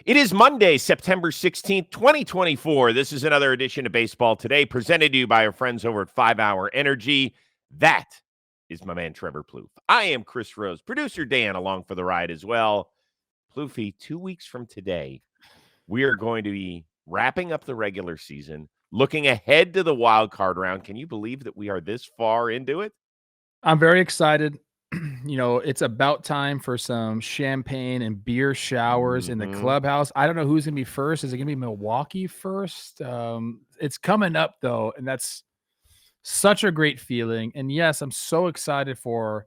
It is Monday, September 16th, 2024. This is another edition of Baseball Today, presented to you by our friends over at 5 Hour Energy. That is my man, Trevor Plouffe. I am Chris Rose, producer Dan, along for the ride as well. Plouffe, 2 weeks from today, we are going to be wrapping up the regular season, looking ahead to the wild card round. Can you believe that we are this far into it? I'm very excited. It's about time for some champagne and beer showers in the clubhouse. I don't know who's going to be first. Is it going to be Milwaukee first? It's coming up, though, and that's such a great feeling. And, yes, I'm so excited for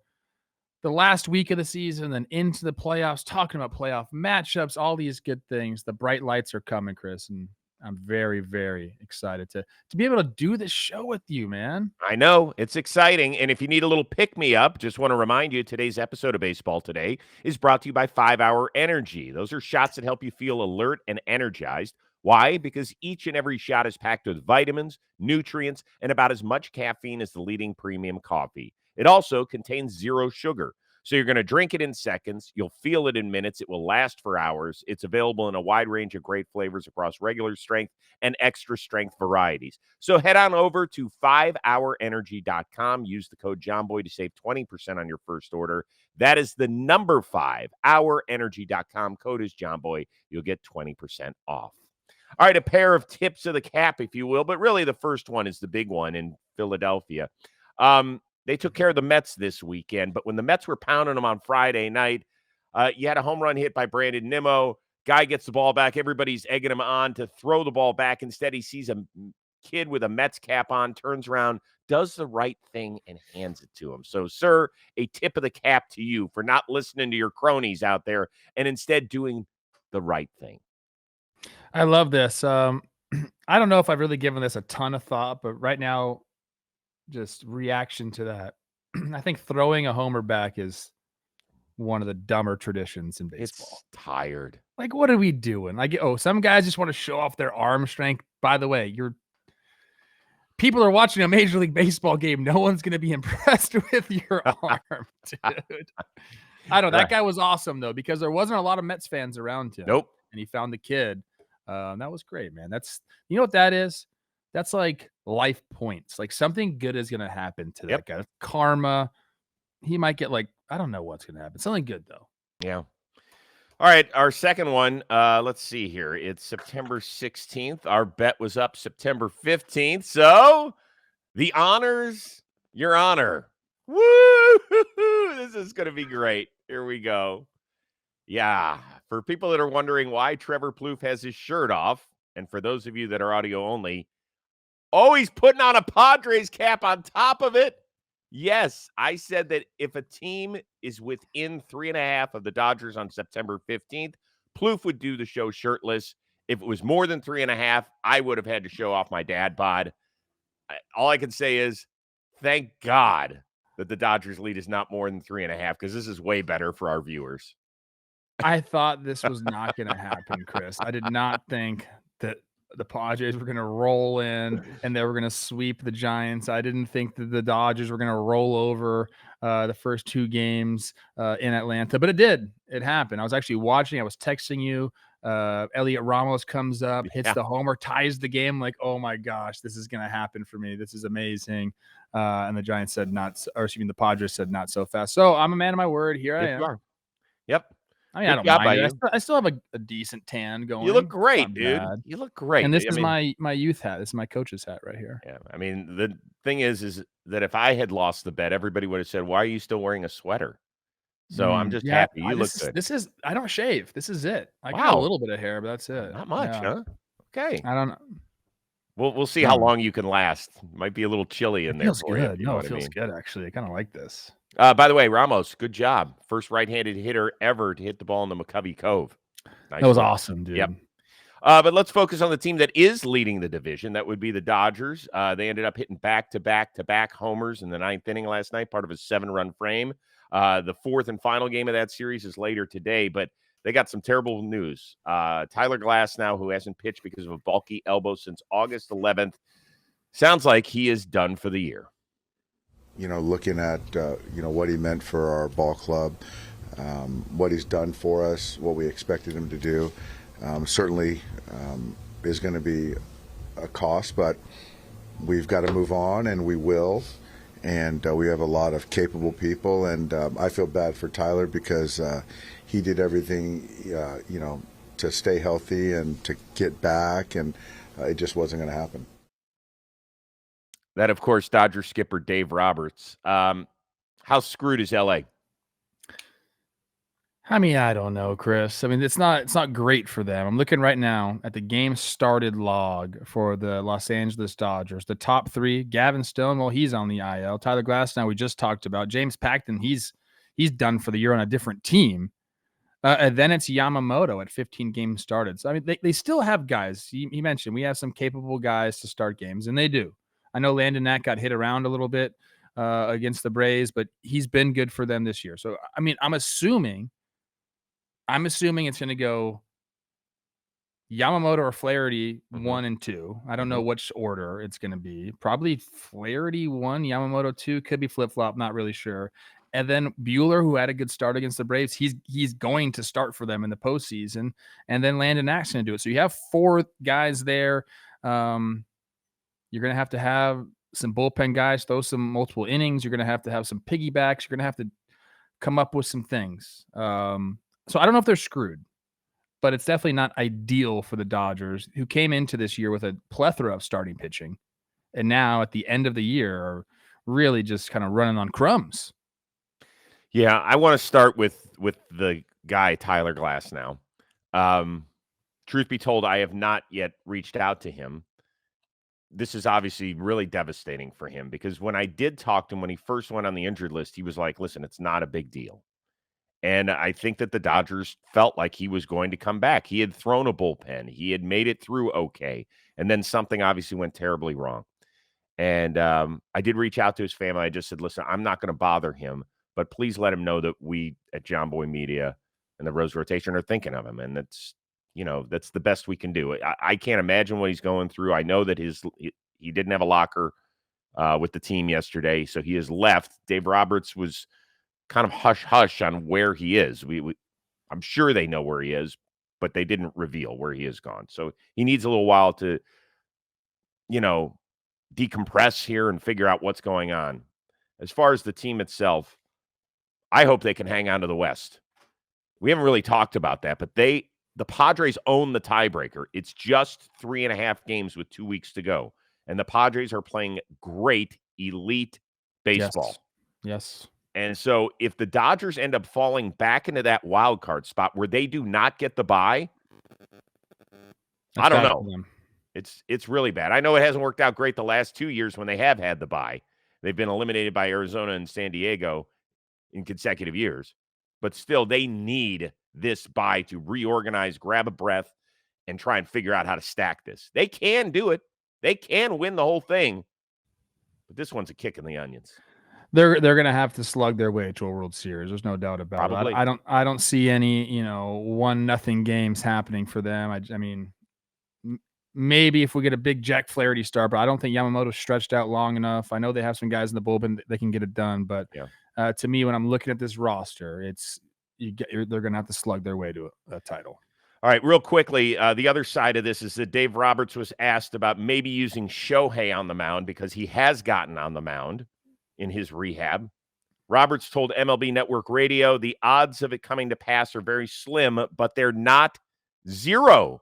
the last week of the season and into the playoffs, talking about playoff matchups, all these good things. The bright lights are coming, Chris, and I'm very, very excited to be able to do this show with you, man. I know, it's exciting. And if you need a little pick-me-up, just want to remind you, today's episode of Baseball Today is brought to you by 5 Hour Energy. Those are shots that help you feel alert and energized. Why? Because each and every shot is packed with vitamins, nutrients, and about as much caffeine as the leading premium coffee. It also contains zero sugar. So you're going to drink it in seconds. You'll feel it in minutes. It will last for hours. It's available in a wide range of great flavors across regular strength and extra strength varieties. So head on over to 5hourenergy.com. Use the code JOHNBOY to save 20% on your first order. That is the number 5hourenergy.com. Code is JOHNBOY. You'll get 20% off. All right, a pair of tips of the cap, if you will, but really the first one is the big one in Philadelphia. They took care of the Mets this weekend, but when the Mets were pounding them on Friday night, you had a home run hit by Brandon Nimmo. Guy gets the ball back. Everybody's egging him on to throw the ball back. Instead, he sees a kid with a Mets cap on, turns around, does the right thing, and hands it to him. So, sir, a tip of the cap to you for not listening to your cronies out there and instead doing the right thing. I love this. I don't know if I've really given this a ton of thought, but right now, just reaction to that. I think throwing a homer back is one of the dumber traditions in baseball. It's tired. Like, what are we doing? Like, some guys just want to show off their arm strength. By the way, people are watching a Major League Baseball game. No one's going to be impressed with your arm, dude. I don't know. That guy was awesome, though, because there wasn't a lot of Mets fans around him. Nope. And he found the kid. That was great, man. You know what that is? That's like life points. Like something good is going to happen to that guy. That's karma. He might get I don't know what's going to happen. Something good, though. Yeah. All right. Our second one, let's see here. It's September 16th. Our bet was up September 15th. So the honors, your honor. Woo! This is going to be great. Here we go. Yeah. For people that are wondering why Trevor Plouffe has his shirt off, and for those of you that are audio only, he's putting on a Padres cap on top of it. Yes, I said that if a team is within 3.5 of the Dodgers on September 15th, Plouffe would do the show shirtless. If it was more than 3.5, I would have had to show off my dad bod. All I can say is, thank God that the Dodgers lead is not more than 3.5, because this is way better for our viewers. I thought this was not going to happen, Chris. I did not think that the Padres were going to roll in and they were going to sweep the Giants. I didn't think that the Dodgers were going to roll over the first 2 games in Atlanta, but it did. It happened. I was actually watching. I was texting you. Elliot Ramos comes up, hits the homer, ties the game. Like, oh my gosh, this is going to happen for me. This is amazing. And the Giants said the Padres said not so fast. So I'm a man of my word. Here I am. You are. Yep. I mean, I don't mind it. I still have a decent tan going. You look great, dude. Bad. You look great. And this is my youth hat. This is my coach's hat right here. Yeah. I mean, the thing is that if I had lost the bet, everybody would have said, why are you still wearing a sweater? So I'm just happy. You look good. I don't shave. This is it. I got a little bit of hair, but that's it. Not much, huh? Okay. I don't know. We'll see how long you can last. Might be a little chilly in there. Feels good. No, it feels good, actually. I kind of like this. By the way, Ramos, good job. First right-handed hitter ever to hit the ball in the McCovey Cove. Nice that was awesome, dude. Yep. But let's focus on the team that is leading the division. That would be the Dodgers. They ended up hitting back-to-back homers in the 9th inning last night, part of a 7-run frame. The 4th and final game of that series is later today, but they got some terrible news. Tyler Glasnow, who hasn't pitched because of a bulky elbow since August 11th, sounds like he is done for the year. Looking at, what he meant for our ball club, what he's done for us, what we expected him to do. certainly is going to be a cost, but we've got to move on, and we will. And we have a lot of capable people, and I feel bad for Tyler because he did everything, to stay healthy and to get back, and it just wasn't going to happen. That, of course, Dodger skipper Dave Roberts. How screwed is LA? I mean, I don't know, Chris. I mean, it's not great for them. I'm looking right now at the game started log for the Los Angeles Dodgers. The top three: Gavin Stone, well, he's on the IL. Tyler Glasnow, we just talked about. James Paxton, he's done for the year on a different team. And then it's Yamamoto at 15 games started. So I mean, they still have guys. He mentioned we have some capable guys to start games, and they do. I know Landon Knack got hit around a little bit against the Braves, but he's been good for them this year. So I mean, I'm assuming it's going to go Yamamoto or Flaherty 1 and 2. I don't know which order it's going to be. Probably Flaherty 1, Yamamoto 2. Could be flip-flop, not really sure. And then Buehler, who had a good start against the Braves, he's going to start for them in the postseason. And then Landon Knack's going to do it. So you have 4 guys there. You're going to have some bullpen guys, throw some multiple innings. You're going to have some piggybacks. You're going to have to come up with some things. So I don't know if they're screwed, but it's definitely not ideal for the Dodgers, who came into this year with a plethora of starting pitching, and now at the end of the year are really just kind of running on crumbs. Yeah, I want to start with the guy Tyler Glasnow. Truth be told, I have not yet reached out to him. This is obviously really devastating for him because when I did talk to him when he first went on the injured list, he was like, "Listen, it's not a big deal." And I think that the Dodgers felt like he was going to come back. He had thrown a bullpen. He had made it through okay. And then something obviously went terribly wrong. And I did reach out to his family. I just said, listen, I'm not going to bother him, but please let him know that we at John Boy Media and the Rose Rotation are thinking of him. And that's the best we can do. I can't imagine what he's going through. I know that he didn't have a locker with the team yesterday, so he has left. Dave Roberts was kind of hush-hush on where he is. I'm sure they know where he is, but they didn't reveal where he has gone. So he needs a little while to, decompress here and figure out what's going on. As far as the team itself, I hope they can hang on to the West. We haven't really talked about that, but the Padres own the tiebreaker. It's just 3.5 games with 2 weeks to go. And the Padres are playing great, elite baseball. Yes. And so if the Dodgers end up falling back into that wild card spot where they do not get the bye, I don't know. It's really bad. I know it hasn't worked out great the last 2 years when they have had the bye. They've been eliminated by Arizona and San Diego in consecutive years. But still, they need this bye to reorganize, grab a breath, and try and figure out how to stack this. They can do it. They can win the whole thing. But this one's a kick in the onions. They're going to have to slug their way to a World Series. There's no doubt about it. I don't see any 1-0 games happening for them. I mean, maybe if we get a big Jack Flaherty start, but I don't think Yamamoto's stretched out long enough. I know they have some guys in the bullpen that can get it done, but to me, when I'm looking at this roster, they're going to have to slug their way to a title. All right, real quickly, the other side of this is that Dave Roberts was asked about maybe using Shohei on the mound because he has gotten on the mound in his rehab. Roberts told MLB Network Radio the odds of it coming to pass are very slim, but they're not zero.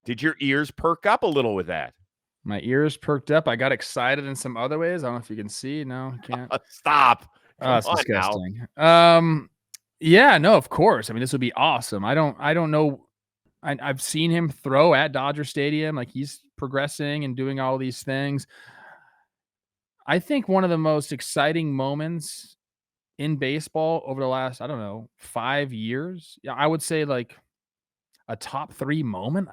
Did your ears perk up a little with that? My ears perked up. I got excited in some other ways. I don't know if you can see. No, you can't. Stop. That's disgusting. Yeah, no, of course. I mean, this would be awesome. I don't know. I've seen him throw at Dodger Stadium. Like, he's progressing and doing all these things. I think one of the most exciting moments in baseball over the last, 5 years, I would say like a top 3 moment.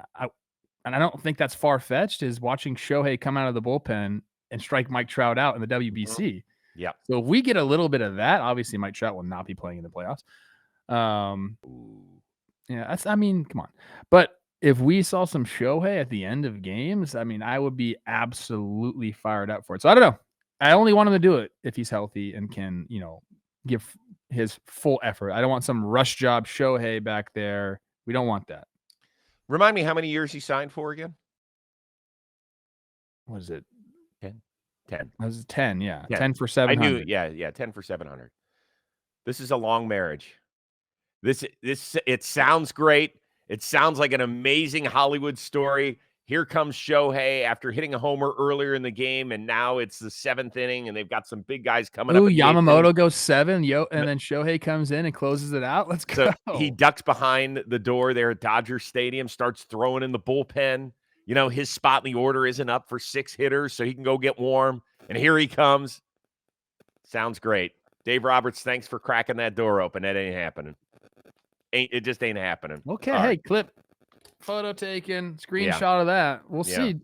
And I don't think that's far-fetched, is watching Shohei come out of the bullpen and strike Mike Trout out in the WBC. Yeah. So if we get a little bit of that, obviously Mike Trout will not be playing in the playoffs. Come on. But if we saw some Shohei at the end of games, I mean, I would be absolutely fired up for it. So I don't know. I only want him to do it if he's healthy and can, give his full effort. I don't want some rush job Shohei back there. We don't want that. Remind me how many years he signed for again? What is it? 10. 10. That was 10, yeah. 10. 10 for I 700. knew, yeah, 10 for 700. This is a long marriage. It sounds great. It sounds like an amazing Hollywood story. Here comes Shohei after hitting a homer earlier in the game, and now it's the 7th inning, and they've got some big guys coming up. Ooh, in the 8th inning. Yamamoto goes 7, and then Shohei comes in and closes it out. Let's go. So he ducks behind the door there at Dodger Stadium, starts throwing in the bullpen. You know, his spot in the order isn't up for 6 hitters, so he can go get warm. And here he comes. Sounds great. Dave Roberts, thanks for cracking that door open. That ain't happening. It just ain't happening. Okay, All hey, right. clip, photo taken, screenshot of that. We'll see.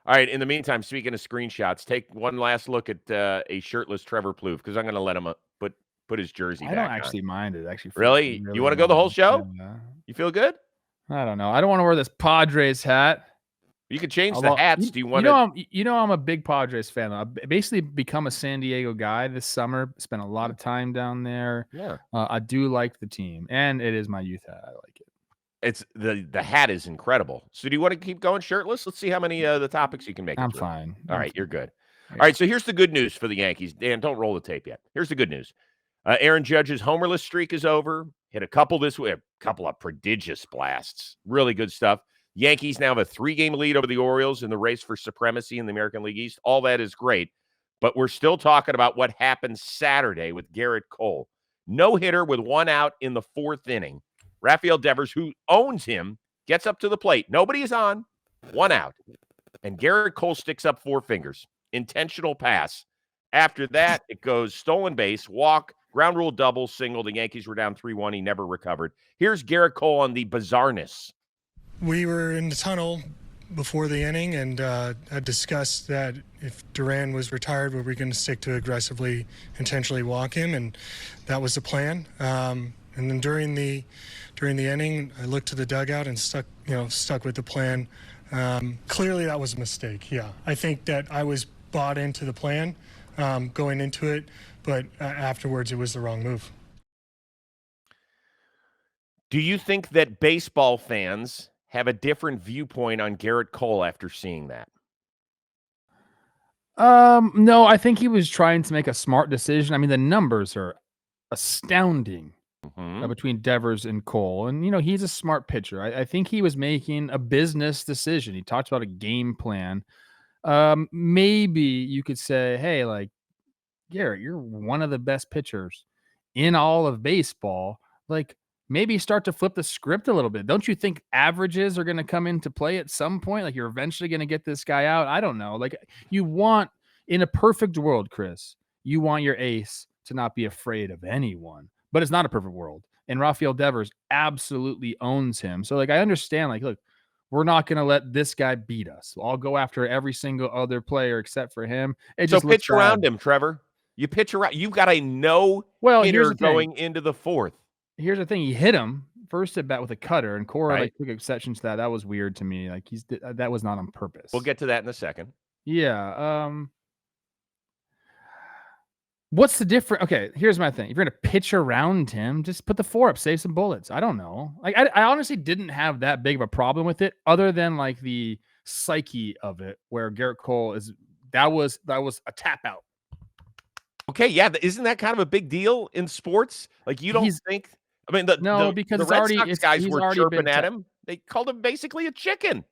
All right. In the meantime, speaking of screenshots, take one last look at a shirtless Trevor Plouffe because I'm going to let him put his jersey back I don't on. actually mind it. Actually, Really? You want to go the whole show? Yeah. You feel good? I don't know. I don't want to wear this Padres hat. You could change the hats. Do you want to? I'm a big Padres fan. I've basically become a San Diego guy this summer. Spent a lot of time down there. Yeah. I do like the team, and it is my youth hat. I like it. It's the hat is incredible. So do you want to keep going shirtless? Let's see how many of the topics you can make. I'm fine. All right, you're good. All right, so here's the good news for the Yankees. Dan, don't roll the tape yet. Here's the good news. Aaron Judge's homerless streak is over. Hit a couple this week, a couple of prodigious blasts. Really good stuff. Yankees now have a 3-game lead over the Orioles in the race for supremacy in the American League East. All that is great, but we're still talking about what happened Saturday with Gerrit Cole. No hitter with 1 out in the 4th inning. Rafael Devers, who owns him, gets up to the plate. Nobody is on. 1 out. And Gerrit Cole sticks up 4 fingers. Intentional pass. After that, it goes stolen base, walk, ground rule double, single. The Yankees were down 3-1. He never recovered. Here's Gerrit Cole on the bizarreness. We were in the tunnel before the inning and had discussed that if Duran was retired, were we going to stick to aggressively, intentionally walk him, and that was the plan. And then during the inning, I looked to the dugout and stuck with the plan. Clearly, that was a mistake. Yeah, I think that I was bought into the plan going into it, but afterwards, it was the wrong move. Do you think that baseball fans have a different viewpoint on Gerrit Cole after seeing that? No, I think he was trying to make a smart decision. I mean, the numbers are astounding between Devers and Cole. And, he's a smart pitcher. I think he was making a business decision. He talked about a game plan. Maybe you could say, hey, like, Gerrit, you're one of the best pitchers in all of baseball. Like, maybe start to flip the script a little bit. Don't you think averages are going to come into play at some point? Like, you're eventually going to get this guy out. I don't know. Like, you want, in a perfect world, Chris, you want your ace to not be afraid of anyone, but it's not a perfect world. And Rafael Devers absolutely owns him. So, like, I understand, like, look, we're not going to let this guy beat us. I'll go after every single other player except for him. So pitch around him, Trevor. You pitch around. You've got a hitter going into the 4th. Here's the thing: he hit him first at bat with a cutter, and Cora took exception to that. That was weird to me. Like that was not on purpose. We'll get to that in a second. Yeah. What's the difference? Okay, here's my thing: if you're gonna pitch around him, just put the 4 up, save some bullets. I don't know. Like I honestly didn't have that big of a problem with it, other than like the psyche of it, where Gerrit Cole that was a tap out. Okay, yeah, isn't that kind of a big deal in sports? Like you don't think. I mean, because the Red Sox guys were chirping at him. They called him basically a chicken.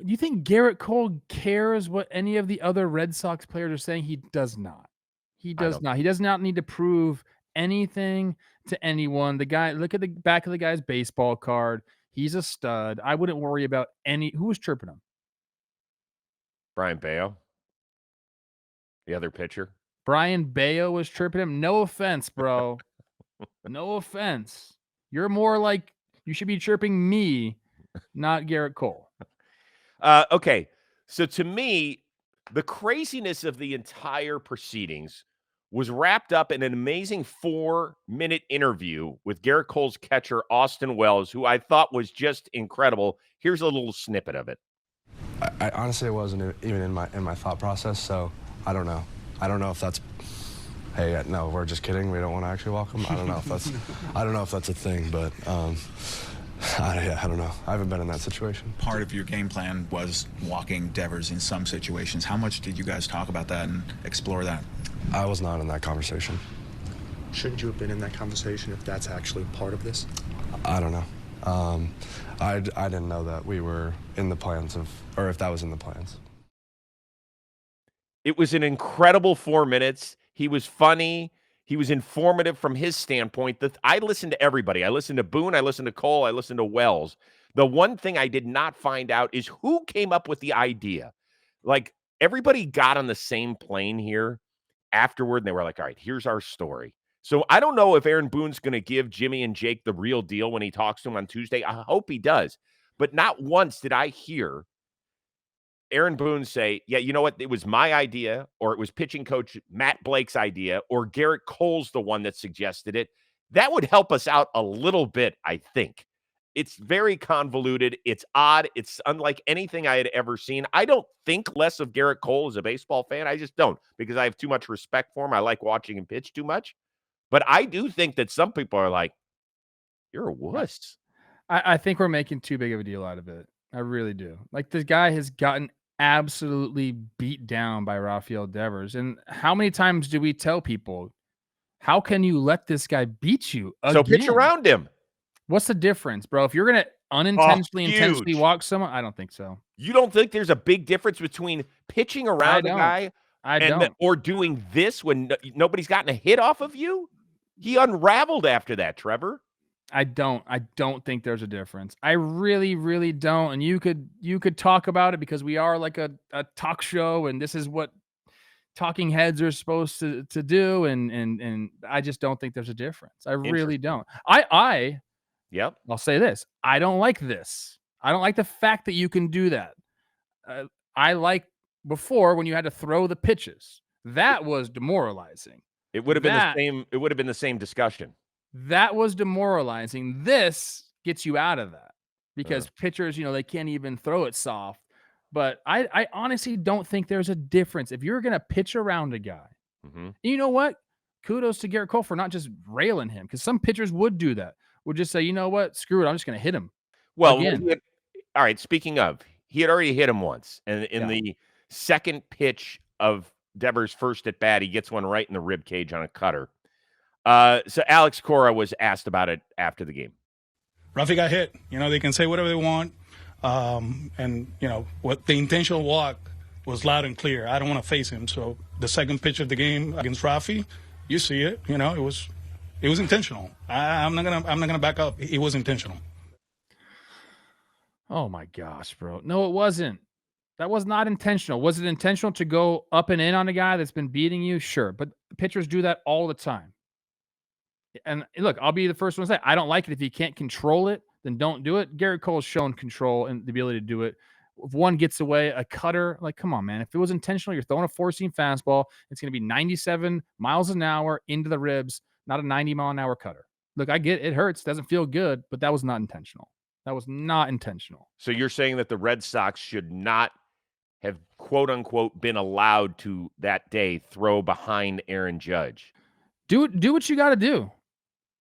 You think Gerrit Cole cares what any of the other Red Sox players are saying? He does not. He does not. He does not need to prove anything to anyone. The guy, look at the back of the guy's baseball card. He's a stud. I wouldn't worry about who was chirping him. Brian Bayo, the other pitcher. Brian Bayo was chirping him. No offense, bro. No offense. You're more like you should be chirping me, not Gerrit Cole. Okay. So to me, the craziness of the entire proceedings was wrapped up in an amazing 4-minute interview with Gerrit Cole's catcher, Austin Wells, who I thought was just incredible. Here's a little snippet of it. I honestly wasn't even in my thought process, so I don't know. I don't know if that's, hey, no, we're just kidding. We don't want to actually walk him. I don't know if that's a thing, but I don't know. I haven't been in that situation. Part of your game plan was walking Devers in some situations. How much did you guys talk about that and explore that? I was not in that conversation. Shouldn't you have been in that conversation if that's actually part of this? I don't know. I didn't know that we were in the plans or if that was in the plans. It was an incredible 4 minutes. He was funny. He was informative from his standpoint. I listened to everybody. I listened to Boone. I listened to Cole. I listened to Wells. The one thing I did not find out is who came up with the idea. Like, everybody got on the same plane here afterward, and they were like, all right, here's our story. So I don't know if Aaron Boone's going to give Jimmy and Jake the real deal when he talks to them on Tuesday. I hope he does. But not once did I hear Aaron Boone say, yeah, you know what? It was my idea, or it was pitching coach Matt Blake's idea, or Gerrit Cole's the one that suggested it. That would help us out a little bit, I think. It's very convoluted. It's odd. It's unlike anything I had ever seen. I don't think less of Gerrit Cole as a baseball fan. I just don't, because I have too much respect for him. I like watching him pitch too much. But I do think that some people are like, you're a wuss. I think we're making too big of a deal out of it. I really do. Like, this guy has gotten absolutely beat down by Rafael Devers. And how many times do we tell people, how can you let this guy beat you again? So pitch around him. What's the difference, bro? If you're going to intentionally walk someone, I don't think so. You don't think there's a big difference between pitching around a guy or doing this when nobody's gotten a hit off of you? He unraveled after that, Trevor. I don't think there's a difference. I really, really don't. And you could talk about it because we are like a talk show, and this is what talking heads are supposed to do. And I just don't think there's a difference. I really don't. I'll say this. I don't like this. I don't like the fact that you can do that. I like before when you had to throw the pitches. That was demoralizing. It would have been the same. It would have been the same discussion. That was demoralizing. This gets you out of that because pitchers, they can't even throw it soft. But I honestly don't think there's a difference. If you're going to pitch around a guy, you know what? Kudos to Gerrit Cole for not just railing him, because some pitchers would do that. Would just say, you know what? Screw it. I'm just going to hit him. Well, all right. Speaking of, he had already hit him once. And in the second pitch of Devers' first at bat, he gets one right in the rib cage on a cutter. So Alex Cora was asked about it after the game. Rafi got hit. They can say whatever they want. And what the intentional walk was loud and clear. I don't want to face him. So the second pitch of the game against Rafi, you see it. It was intentional. I'm not gonna back up. It was intentional. Oh my gosh, bro. No, it wasn't. That was not intentional. Was it intentional to go up and in on a guy that's been beating you? Sure. But pitchers do that all the time. And look, I'll be the first one to say, I don't like it. If you can't control it, then don't do it. Gerrit Cole's shown control and the ability to do it. If one gets away, a cutter, like, come on, man. If it was intentional, you're throwing a four-seam fastball, it's going to be 97 miles an hour into the ribs, not a 90-mile-an-hour cutter. Look, I get it. It hurts. Doesn't feel good, but that was not intentional. That was not intentional. So you're saying that the Red Sox should not have, quote-unquote, been allowed to, that day, throw behind Aaron Judge? Do what you got to do.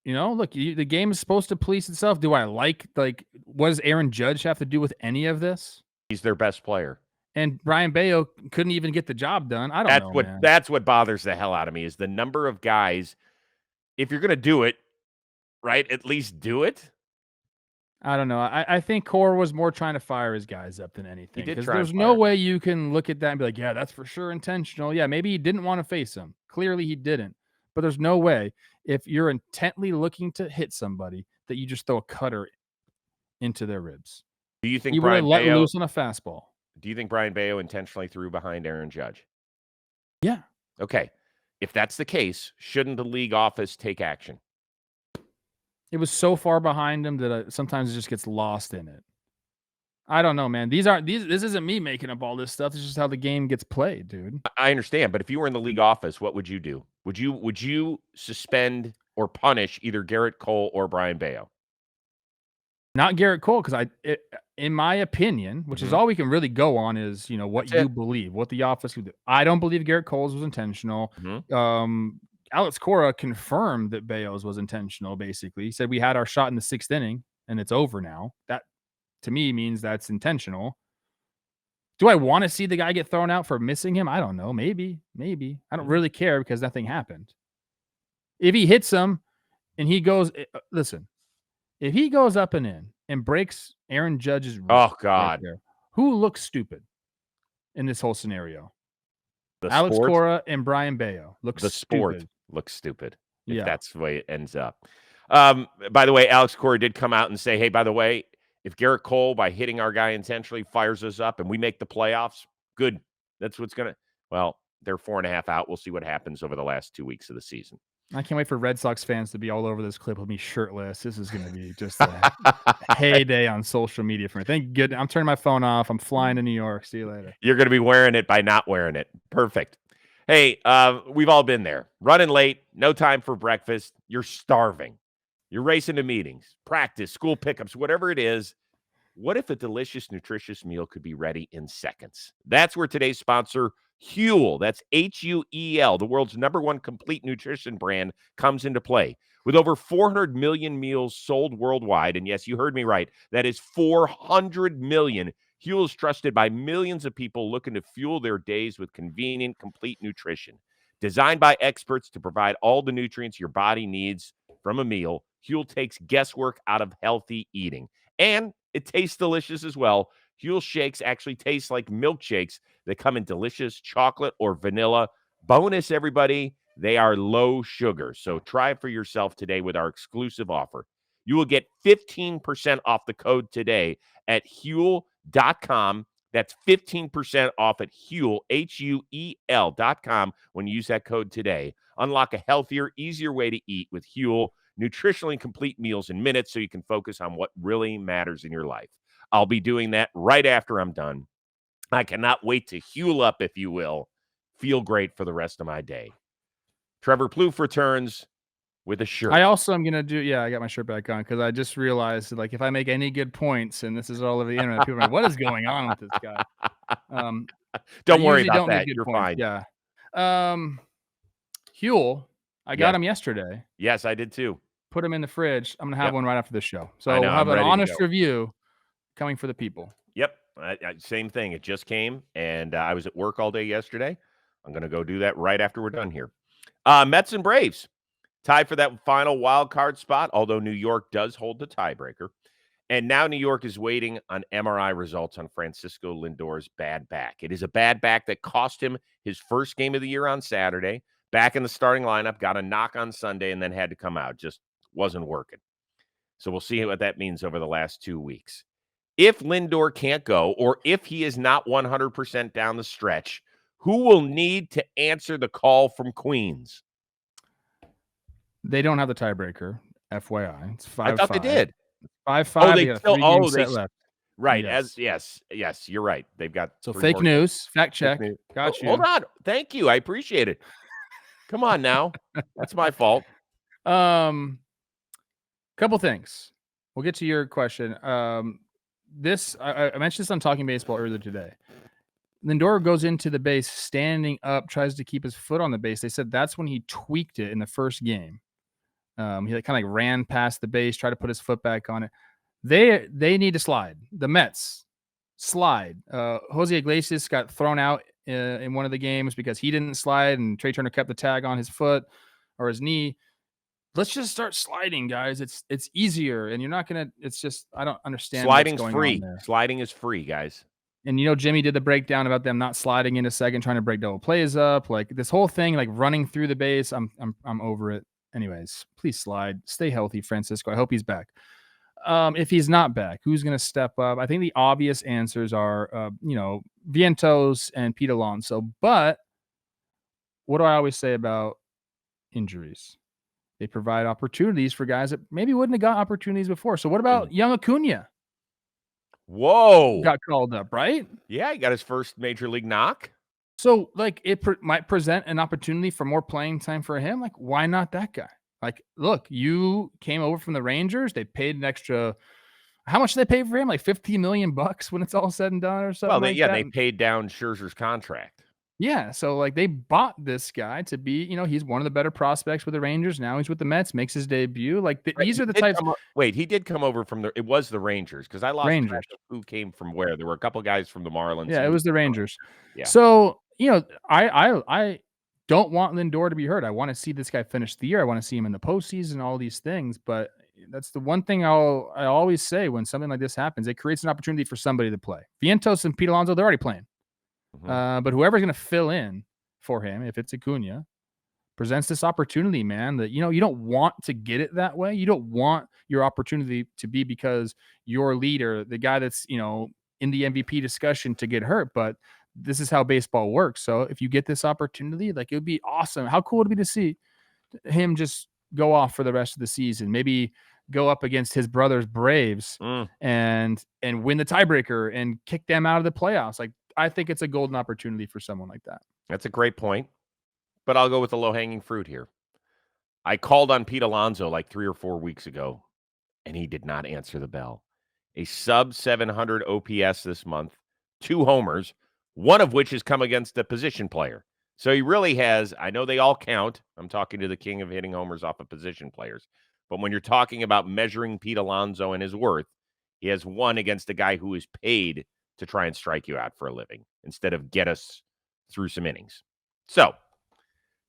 Look, the game is supposed to police itself. Do I like, what does Aaron Judge have to do with any of this? He's their best player. And Brian Bayo couldn't even get the job done. I don't know, man. That's what bothers the hell out of me is the number of guys. If you're going to do it, right, at least do it. I don't know. I think Cora was more trying to fire his guys up than anything. Because there's no way you can look at that and be like, yeah, that's for sure intentional. Yeah, maybe he didn't want to face him. Clearly he didn't. But there's no way, if you're intently looking to hit somebody, that you just throw a cutter into their ribs. Do you think you Brian let Bayo loose on a fastball? Do you think Brian Bayo intentionally threw behind Aaron Judge? Yeah. Okay. If that's the case, shouldn't the league office take action? It was so far behind him that sometimes it just gets lost in it. I don't know, man. This isn't me making up all this stuff. This is just how the game gets played, dude. I understand, but if you were in the league office, what would you do? Would you suspend or punish either Gerrit Cole or Brian Bayo? Not Gerrit Cole, because in my opinion, which is all we can really go on, is what you believe, what the office would do. I don't believe Gerrit Cole's was intentional. Alex Cora confirmed that Bayo's was intentional. Basically, he said we had our shot in the 6th inning. and it's over now. That to me means that's intentional. Do I want to see the guy get thrown out for missing him? I don't know. Maybe. I don't really care because nothing happened. If he hits him and he goes, listen, if he goes up and in and breaks Aaron Judge's rib Oh, God. right there, who looks stupid in this whole scenario? The Alex sport, Cora and Brian Bayo look the sport stupid. looks stupid if Yeah. that's the way it ends up. By the way, Alex Cora did come out and say, hey, by the way, if Gerrit Cole, by hitting our guy intentionally, fires us up and we make the playoffs, good. That's what's going to – well, they're 4.5 out. We'll see what happens over the last 2 weeks of the season. I can't wait for Red Sox fans to be all over this clip with me shirtless. This is going to be just a heyday on social media for me. Thank goodness. I'm turning my phone off. I'm flying to New York. See you later. You're going to be wearing it by not wearing it. Perfect. Hey, we've all been there. Running late, no time for breakfast. You're starving. You're racing to meetings, practice, school pickups, whatever it is. What if a delicious, nutritious meal could be ready in seconds? That's where today's sponsor, Huel, that's Huel, the world's #1 complete nutrition brand, comes into play. With over 400 million meals sold worldwide, and yes, you heard me right, that is 400 million. Huel is trusted by millions of people looking to fuel their days with convenient, complete nutrition. Designed by experts to provide all the nutrients your body needs from a meal, Huel takes guesswork out of healthy eating. And it tastes delicious as well. Huel shakes actually taste like milkshakes that come in delicious chocolate or vanilla. Bonus, everybody, they are low sugar. So try it for yourself today with our exclusive offer. You will get 15% off the code today at Huel.com. That's 15% off at Huel, Huel.com when you use that code today. Unlock a healthier, easier way to eat with Huel. Nutritionally complete meals in minutes so you can focus on what really matters in your life. I'll be doing that right after I'm done. I cannot wait to Huel up, if you will. Feel great for the rest of my day. Trevor Plouffe returns with a shirt. I also am going to do, I got my shirt back on because I just realized that, like, if I make any good points, and this is all over the internet, people are like, what is going on with this guy? Don't worry about that. You're fine. Yeah. Huel, I got him yesterday. Yes, I did too. Put him in the fridge. I'm going to have one right after this show. So I know, we'll have I'm an ready to honest go. review coming for the people. Yep. Same thing. It just came, and I was at work all day yesterday. I'm going to go do that right after we're done here. Mets and Braves tied for that final wild card spot, although New York does hold the tiebreaker. And now New York is waiting on MRI results on Francisco Lindor's bad back. It is a bad back that cost him his first game of the year on Saturday. Back in the starting lineup, got a knock on Sunday, and then had to come out. Just wasn't working. So we'll see what that means over the last 2 weeks. If Lindor can't go, or if he is not 100% down the stretch, who will need to answer the call from Queens? They don't have the tiebreaker, FYI. It's 5-5. I thought they did. 5-5. They got a 3-game set left. Right. Yes, you're right. They've got fake news. Fact check. Got you. Hold on. Thank you. I appreciate it. Come on now. That's my fault. Couple things. We'll get to your question. I mentioned this on Talking Baseball earlier today. Lindor goes into the base standing up, tries to keep his foot on the base. They said that's when he tweaked it in the first game. He kind of like ran past the base, tried to put his foot back on it. They need to slide. The Mets slide. Jose Iglesias got thrown out in one of the games because he didn't slide, and Trey Turner kept the tag on his foot or his knee. Let's just start sliding, guys. It's easier, and you're not gonna. It's just I don't understand. Sliding's free. Sliding is free, guys. And Jimmy did the breakdown about them not sliding into second, trying to break double plays up. Like this whole thing, like running through the base. I'm over it. Anyways, please slide. Stay healthy, Francisco. I hope he's back. If he's not back, who's going to step up? I think the obvious answers are, Vientos and Pete Alonso. But what do I always say about injuries? They provide opportunities for guys that maybe wouldn't have got opportunities before. So what about young Acuna? Whoa. Got called up, right? Yeah, he got his first major league knock. So, like, it might present an opportunity for more playing time for him. Like, why not that guy? Like, look, you came over from the Rangers. They paid an extra. How much did they pay for him? Like $15 million when it's all said and done, or something. Well, they paid down Scherzer's contract. Yeah, so, like, they bought this guy to be, he's one of the better prospects with the Rangers. Now he's with the Mets, makes his debut. Like, Right, these he are the did types. come o wait, he did come over from it was the Rangers, because I lost track Rangers. of who came from where. There were a couple guys from the Marlins Yeah, it and was the Rangers. yeah. So, I don't want Lindor to be hurt. I wanna see this guy finish the year. I wanna see him in the postseason, all these things, but that's the one thing I always say when something like this happens, it creates an opportunity for somebody to play. Vientos and Pete Alonso, they're already playing. Mhm. But whoever's gonna fill in for him, if it's Acuna, presents this opportunity, man, that, you don't want to get it that way. You don't want your opportunity to be because your leader, the guy that's, in the MVP discussion, to get hurt. But this is how baseball works. So if you get this opportunity, like, it would be awesome. How cool would it be to see him just go off for the rest of the season? Maybe go up against his brother's Braves Mm, and win the tiebreaker and kick them out of the playoffs. Like, I think it's a golden opportunity for someone like that. that's a great point, but I'll go with the low-hanging fruit here. I called on Pete Alonso like 3 or 4 weeks ago, and he did not answer the bell. A sub 700 OPS this month, 2 homers, one of which has come against a position player. So he really has, I know they all count. I'm talking to the king of hitting homers off of position players. But when you're talking about measuring Pete Alonso and his worth, he has one against a guy who is paid to try and strike you out for a living instead of get us through some innings. So,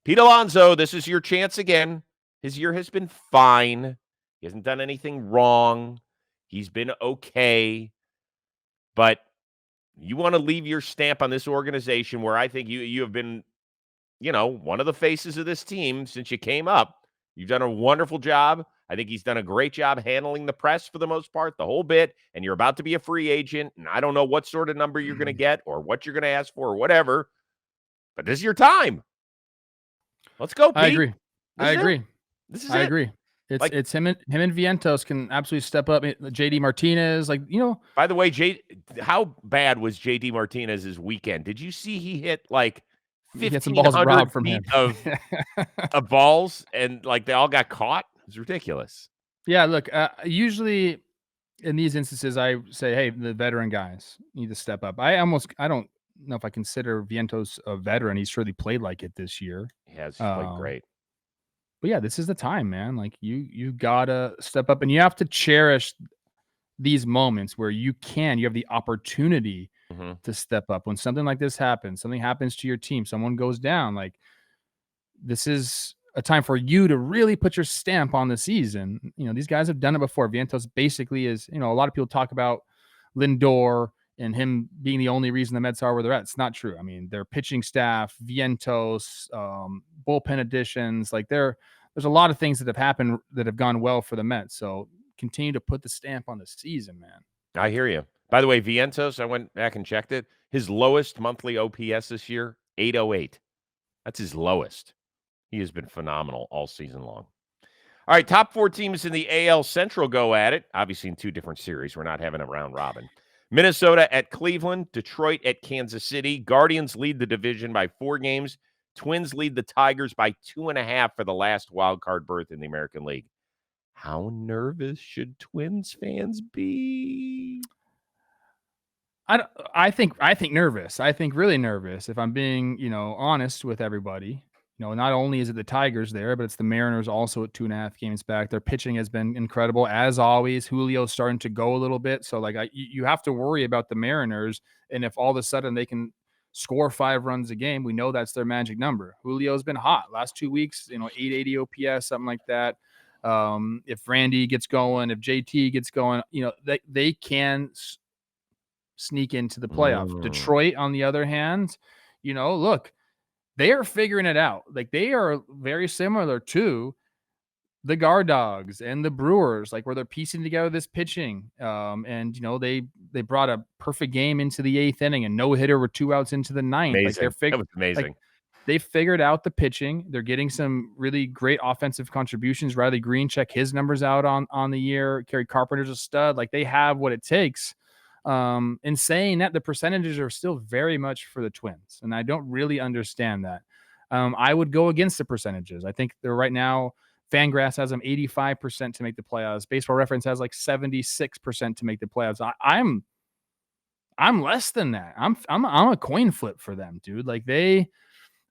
Pete Alonso, this is your chance again. His year has been fine. He hasn't done anything wrong. He's been okay. But you want to leave your stamp on this organization where I think you have been, one of the faces of this team since you came up. You've done a wonderful job. I think he's done a great job handling the press for the most part, the whole bit. And you're about to be a free agent. And I don't know what sort of number you're going to get or what you're going to ask for or whatever. But this is your time. Let's go, Pete. I agree. This I is it. agree. This is I it. agree. Like- It's him and Vientos can absolutely step up. JD Martinez, like, By the way, how bad was JD Martinez's weekend? Did you see he hit like he had some balls 1,500 robbed from feet him. of balls and like they all got caught? It's ridiculous. Yeah, look, usually in these instances, I say, hey, the veteran guys need to step up. I don't know if I consider Vientos a veteran. He's surely played like it this year. He has played Um, great. But yeah, this is the time, man. Like, you gotta step up, and you have to cherish these moments where you have the opportunity hmm to step up. When something like this happens, something happens to your team, someone goes down, like, this is a time for you to really put your stamp on the season. These guys have done it before. Vientos basically is, a lot of people talk about Lindor and him being the only reason the Mets are where they're at. It's not true. I mean, their pitching staff, Vientos, bullpen additions, like, there's a lot of things that have happened that have gone well for the Mets. So continue to put the stamp on the season, man. I hear you. By the way, Vientos, I went back and checked it. His lowest monthly OPS this year, 808. That's his lowest. He has been phenomenal all season long. All right, top 4 teams in the AL Central go at it. Obviously, in 2 different series. We're not having a round robin. Minnesota at Cleveland, Detroit at Kansas City. Guardians lead the division by 4 games. Twins lead the Tigers by 2.5 for the last wild card berth in the American League. How nervous should Twins fans be? I think nervous. I think really nervous, if I'm being, honest with everybody. Not only is it the Tigers there, but it's the Mariners also at 2.5 games back. Their pitching has been incredible as always. Julio's starting to go a little bit. So, like, you have to worry about the Mariners. And if all of a sudden they can score 5 runs a game, we know that's their magic number. Julio's been hot last 2 weeks, 880 OPS, something like that. If Randy gets going, if JT gets going, they can sneak into the playoff. Detroit, on the other hand, look, they are figuring it out. Like, they are very similar to the Guard Dogs and the Brewers, like, where they're piecing together this pitching. And they brought a perfect game into the 8th inning and no hitter with 2 outs into the 9th. Amazing. Like, That was amazing. Like, they figured out the pitching. They're getting some really great offensive contributions. Riley Green, check his numbers out on the year. Kerry Carpenter's a stud. Like, they have what it takes. In saying that, the percentages are still very much for the Twins, and I don't really understand that. I would go against the percentages. I think they're right now, Fangraphs has them 85% to make the playoffs. Baseball Reference has like 76% to make the playoffs. I'm less than that. I'm a coin flip for them, dude. Like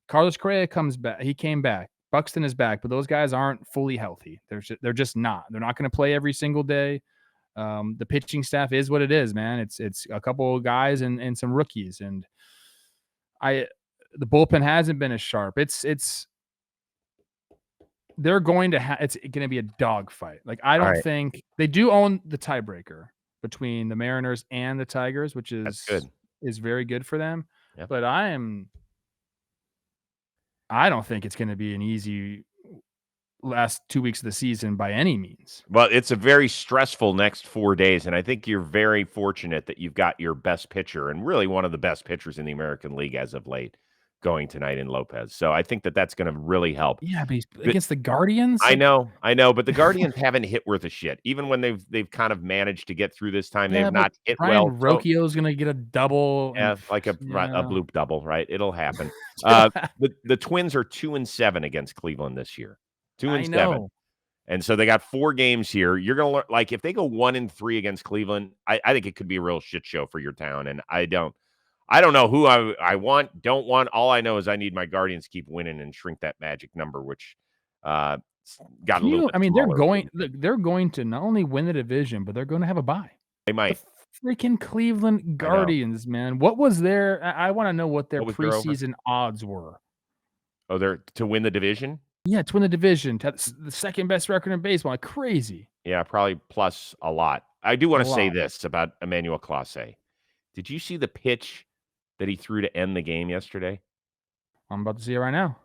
Carlos Correa comes back. He came back. Buxton is back, but those guys aren't fully healthy. They're just not. They're not going to play every single day. The pitching staff is what it is, man. It's a couple of guys and some rookies, and the bullpen hasn't been as sharp. They're going to it's going to be a dogfight. Like I don't think they do own the tiebreaker between the Mariners and the Tigers, which That's good. is very good for them. Yep. But I don't think it's going to be an easy last 2 weeks of the season by any means. Well, it's a very stressful next 4 days, and I think you're very fortunate that you've got your best pitcher and really one of the best pitchers in the American League as of late going tonight in Lopez. So I think that that's going to really help. Yeah, but he's against the Guardians. I know, but the Guardians haven't hit worth a shit. Even when they've kind of managed to get through this time, they've not hit well. Rocchio's going to get a double. Yeah, like a bloop double, right? It'll happen. The Twins are 2-7 against Cleveland this year. 2-7. And so they got 4 games here. You're going to learn, like, if they go 1-3 against Cleveland, I think it could be a real shit show for your town. And I don't know who I don't want. All I know is I need my Guardians to keep winning and shrink that magic number, which got a little bit smaller. They're going to not only win the division, but they're going to have a bye. They might. The freaking Cleveland Guardians, man. What was I want to know what their preseason odds were. Oh, they're to win the division? Yeah, to win the division. To have the second best record in baseball. Like crazy. Yeah, probably plus a lot. I do want to say this about Emmanuel Clase. Did you see the pitch that he threw to end the game yesterday? I'm about to see it right now.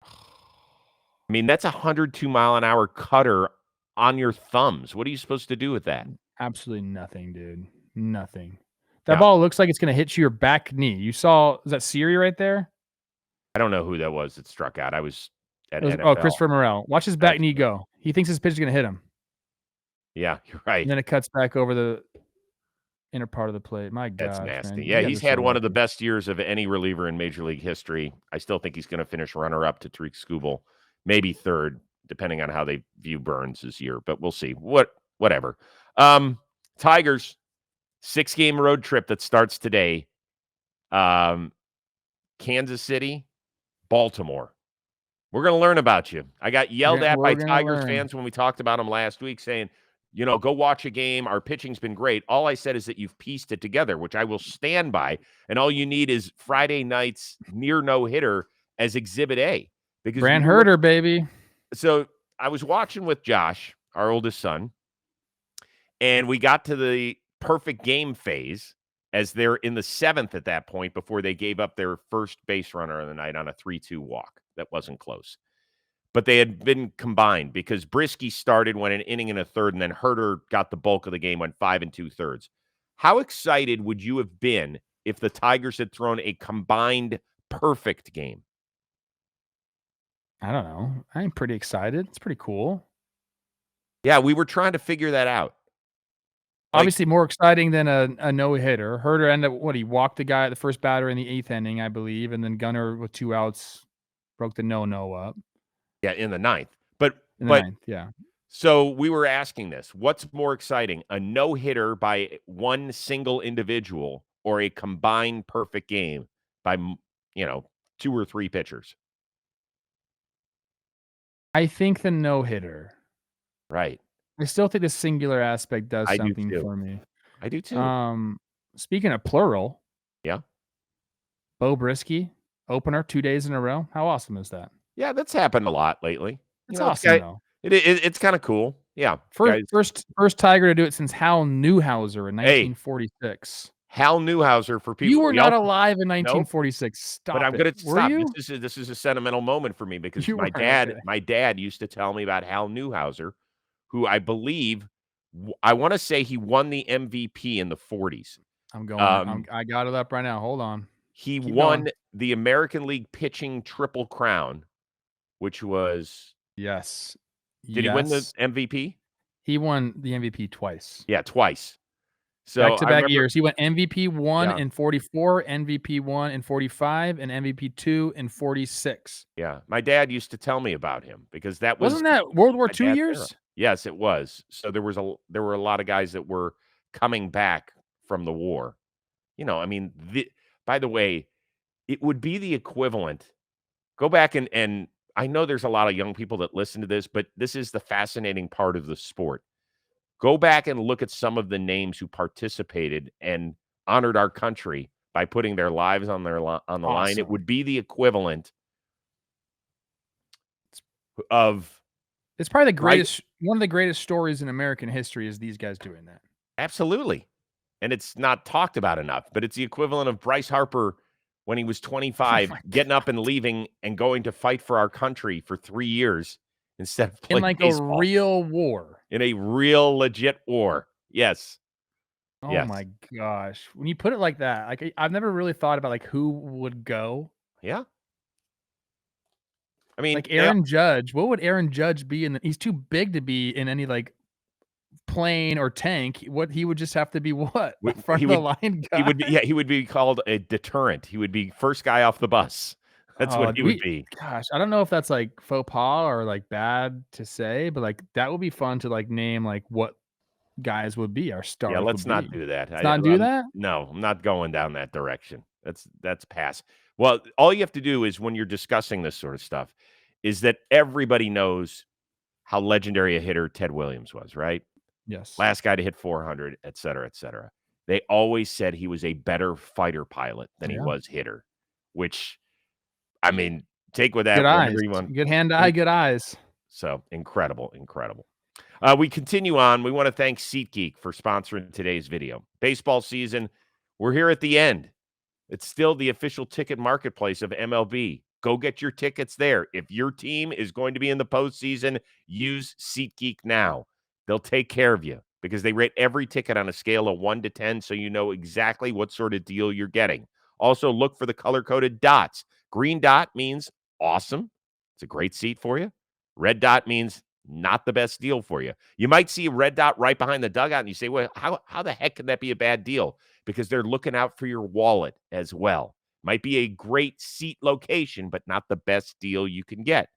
I mean, that's 102 mile an hour cutter on your thumbs. What are you supposed to do with that? Absolutely nothing, dude. Nothing. That ball looks like it's going to hit your back knee. You saw, is that Siri right there? I don't know who that was that struck out. I was at NFL. Oh, Christopher Morel. Watch his back knee go. He thinks his pitch is going to hit him. Yeah, you're right. And then it cuts back over the inner part of the plate. My God, that's nasty. Man. Yeah, he's had one of the best years of any reliever in Major League history. I still think he's going to finish runner-up to Tariq Skubal, maybe third, depending on how they view Burns this year. But we'll see. Whatever. Tigers, 6-game road trip that starts today. Kansas City, Baltimore. We're going to learn about you. I got yelled at by Tigers fans when we talked about them last week saying, go watch a game. Our pitching's been great. All I said is that you've pieced it together, which I will stand by. And all you need is Friday night's near no-hitter as Exhibit A. Because Brand Herder, baby. So I was watching with Josh, our oldest son, and we got to the perfect game phase as they're in the 7th at that point before they gave up their first base runner of the night on a 3-2 walk. That wasn't close. But they had been combined because Brisky started, went an inning and a third, and then Herder got the bulk of the game, went 5 2/3. How excited would you have been if the Tigers had thrown a combined perfect game? I don't know. I'm pretty excited. It's pretty cool. Yeah, we were trying to figure that out. Obviously more exciting than a no-hitter. Herder ended up, he walked the guy at the first batter in the 8th inning, I believe, and then Gunnar with 2 outs broke the no up. Yeah, in the 9th. But 9th, yeah. So we were asking this. What's more exciting, a no-hitter by one single individual or a combined perfect game by, 2 or 3 pitchers? I think the no-hitter. Right. I still think the singular aspect does something for me. I do too. Speaking of plural. Yeah. Bo Brisky, opener 2 days in a row. How awesome is that? Yeah, that's happened a lot lately. It's awesome, though. It's kind of cool. Yeah. First Tiger to do it since Hal Newhouser in 1946. Hal Newhouser, for people. You were not alive in 1946. Stop. But I'm going to stop. This is a sentimental moment for me because my dad used to tell me about Hal Newhouser, who I believe, I want to say he won the MVP in the 40s. I'm going. I got it up right now. Hold on. He won the American League pitching Triple Crown, which was... Yes. Did he win the MVP? He won the MVP twice. Yeah, twice. So back-to-back years. He went MVP 1 in 44, MVP 1 in 45, and MVP 2 in 46. Yeah. My dad used to tell me about him because that was... Wasn't that World War II years? Era. Yes, it was. So there were a lot of guys that were coming back from the war. I mean, by the way, it would be the equivalent. Go back and I know there's a lot of young people that listen to this, but this is the fascinating part of the sport. Go back and look at some of the names who participated and honored our country by putting their lives on the line. It Awesome. would be the equivalent of It's probably the greatest, one of the greatest stories in American history is these guys doing that. absolutely. And it's not talked about enough, but it's the equivalent of Bryce Harper when he was 25, getting up and leaving and going to fight for our country for 3 years instead of In playing like baseball. a real war. In a real legit war. Yes. Oh Yes. my gosh. When you put it like that, like I've never really thought about like who would go. Yeah. I mean, Like Aaron Judge, what would Aaron Judge be in? He's too big to be in any like plane or tank. What he would just have to be what? A front of the line guy. He would be called a deterrent. He would be first guy off the bus. That's what he would be. Gosh, I don't know if that's like faux pas or like bad to say, but like that would be fun to like name like what guys would be our stars. Yeah, let's would not be. do that. Let's not do that? No, I'm not going down that direction. That's pass. Well, all you have to do is when you're discussing this sort of stuff is that everybody knows how legendary a hitter Ted Williams was, right? Yes. Last guy to hit 400, et cetera, et cetera. They always said he was a better fighter pilot than he was hitter, which, I mean, take with that Good eyes. whatever you want. Good hand-eye, good eyes. So incredible, incredible. We continue on. We want to thank SeatGeek for sponsoring today's video. Baseball season, we're here at the end. It's still the official ticket marketplace of MLB. Go get your tickets there. If your team is going to be in the postseason, use SeatGeek now. They'll take care of you because they rate every ticket on a scale of 1 to 10 so you know exactly what sort of deal you're getting. Also, look for the color-coded dots. Green dot means awesome. It's a great seat for you. Red dot means not the best deal for you. You might see a red dot right behind the dugout and you say, well, how the heck can that be a bad deal? Because they're looking out for your wallet as well. Might be a great seat location, but not the best deal you can get.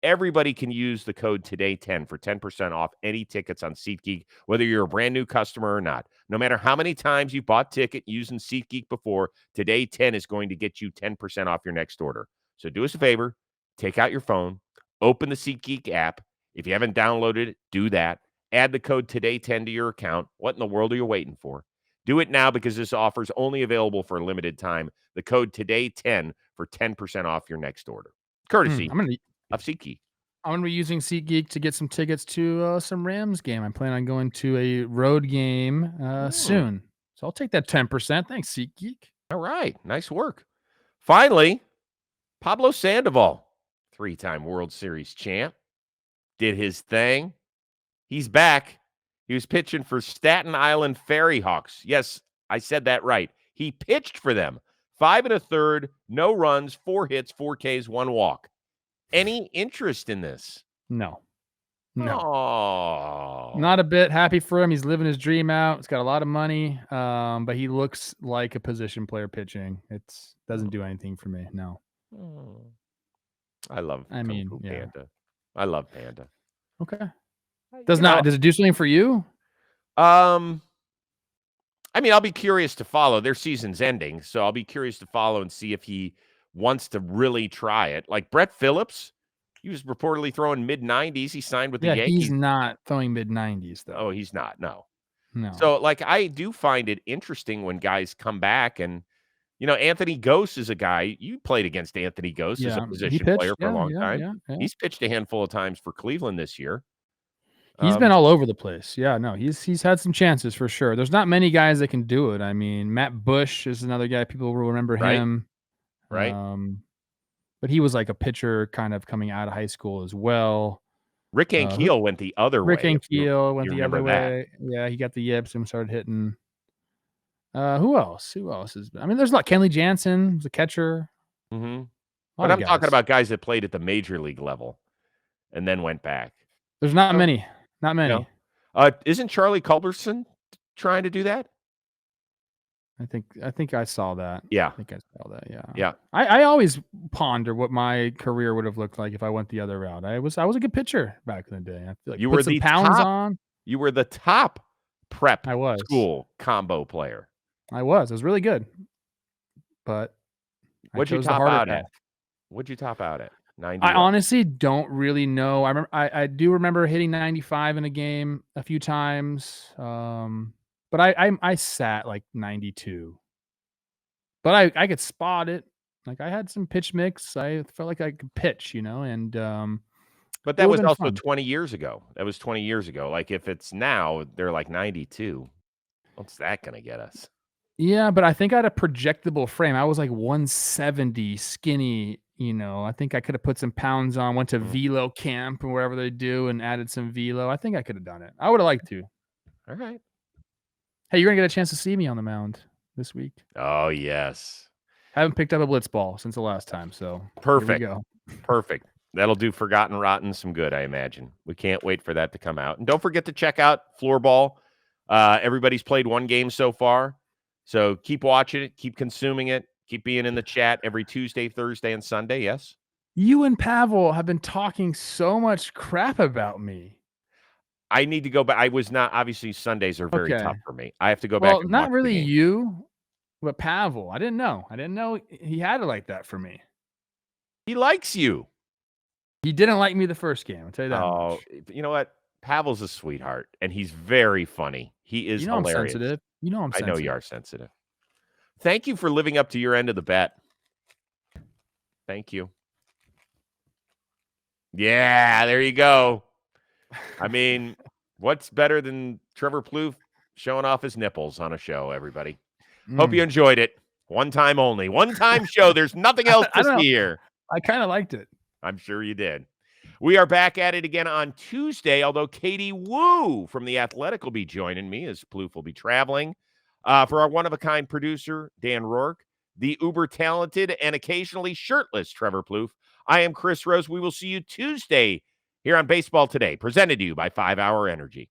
Everybody can use the code TODAY10 for 10% off any tickets on SeatGeek, whether you're a brand new customer or not. No matter how many times you bought ticket using SeatGeek before, TODAY10 is going to get you 10% off your next order. So do us a favor, take out your phone, open the SeatGeek app. If you haven't downloaded it, do that. Add the code TODAY10 to your account. What in the world are you waiting for? Do it now because this offer is only available for a limited time. The code TODAY10 for 10% off your next order. Courtesy of SeatGeek. I'm going to be using SeatGeek to get some tickets to some Rams game. I'm planning on going to a road game soon. So I'll take that 10%. Thanks, SeatGeek. All right. Nice work. Finally, Pablo Sandoval, 3-time World Series champ, did his thing. He's back. He was pitching for Staten Island Ferry Hawks. Yes, I said that right. He pitched for them. 5 1/3, no runs, 4 hits, 4 Ks, 1 walk. Any interest in this? No. Oh. Not a bit. Happy for him. He's living his dream out. He's got a lot of money, but he looks like a position player pitching. It doesn't do anything for me. No. I love Panda. I love Panda. Okay. Does it do something for you? I mean, I'll be curious to follow. Their season's ending, so I'll be curious to follow and see if he wants to really try it. Like Brett Phillips, he was reportedly throwing mid-90s. He signed with the Yankees. He's not throwing mid-90s, though. Oh, he's not. No. No. So, like, I do find it interesting when guys come back and, you know, Anthony Gose is a guy. You played against Anthony Gose as a position player for a long time. Yeah. He's pitched a handful of times for Cleveland this year. He's been all over the place. Yeah, no, he's had some chances for sure. There's not many guys that can do it. I mean, Matt Bush is another guy. People will remember him. Right. But he was like a pitcher kind of coming out of high school as well. Rick Ankiel went the other way. Rick Ankiel went the other way. Yeah, he got the yips and started hitting. Who else? Who else is? I mean, there's a lot. Kenley Jansen was a catcher. Mm-hmm. But I'm talking about guys that played at the major league level and then went back. There's not many. Not many. No. Isn't Charlie Culberson trying to do that? I think I saw that. Yeah. I think I saw that. Yeah. Yeah. I always ponder what my career would have looked like if I went the other route. I was a good pitcher back in the day. I feel like you were the pounds top. on. You were the top prep I was. school combo player. I was really good, but I What'd you chose the top harder out path. at? What'd you top out at? 90 I what? honestly don't really know. I do remember hitting 95 in a game a few times, but I sat like 92. But I could spot it. Like, I had some pitch mix. I felt like I could pitch, and, But it that would've was been also fun. 20 years ago. That was 20 years ago. Like, if it's now, they're like 92. What's that gonna get us? Yeah, but I think I had a projectable frame. I was like 170, skinny, I think I coulda put some pounds on, went to Mm, velo camp or wherever they do and added some velo. I think I coulda done it. I woulda liked to. all right. Hey, you're gonna get a chance to see me on the mound this week. Oh, yes. Haven't picked up a blitz ball since the last time, so here we Perfect. go. Perfect. That'll do Forgotten Rotten some good, I imagine. We can't wait for that to come out. And don't forget to check out Floorball. Everybody's played one game so far. So keep watching it, keep consuming it, keep being in the chat every Tuesday, Thursday, and Sunday. Yes. You and Pavel have been talking so much crap about me. I need to go back. I was not, obviously, Sundays are very Okay. tough for me. I have to go back Well, and not watch the really game. you, but Pavel. I didn't know. I didn't know he had it like that for me. He likes you. He didn't like me the first game, I'll tell you that Oh, much. you know what? Pavel's a sweetheart, and he's very funny. He is I'm hilarious. sensitive. I'm I know sensitive. you are sensitive. Thank you for living up to your end of the bet. Thank you. Yeah, there you go. I mean, what's better than Trevor Plouffe showing off his nipples on a show, everybody? Hope you enjoyed it. One time only. One time show. There's nothing else I to don't know. see here. I kinda liked it. I'm sure you did. We are back at it again on Tuesday, although Katie Woo from The Athletic will be joining me as Plouffe will be traveling. For our one-of-a-kind producer, Dan Rourke, the uber-talented and occasionally shirtless Trevor Plouffe, I am Chris Rose. We will see you Tuesday here on Baseball Today, presented to you by 5 Hour Energy.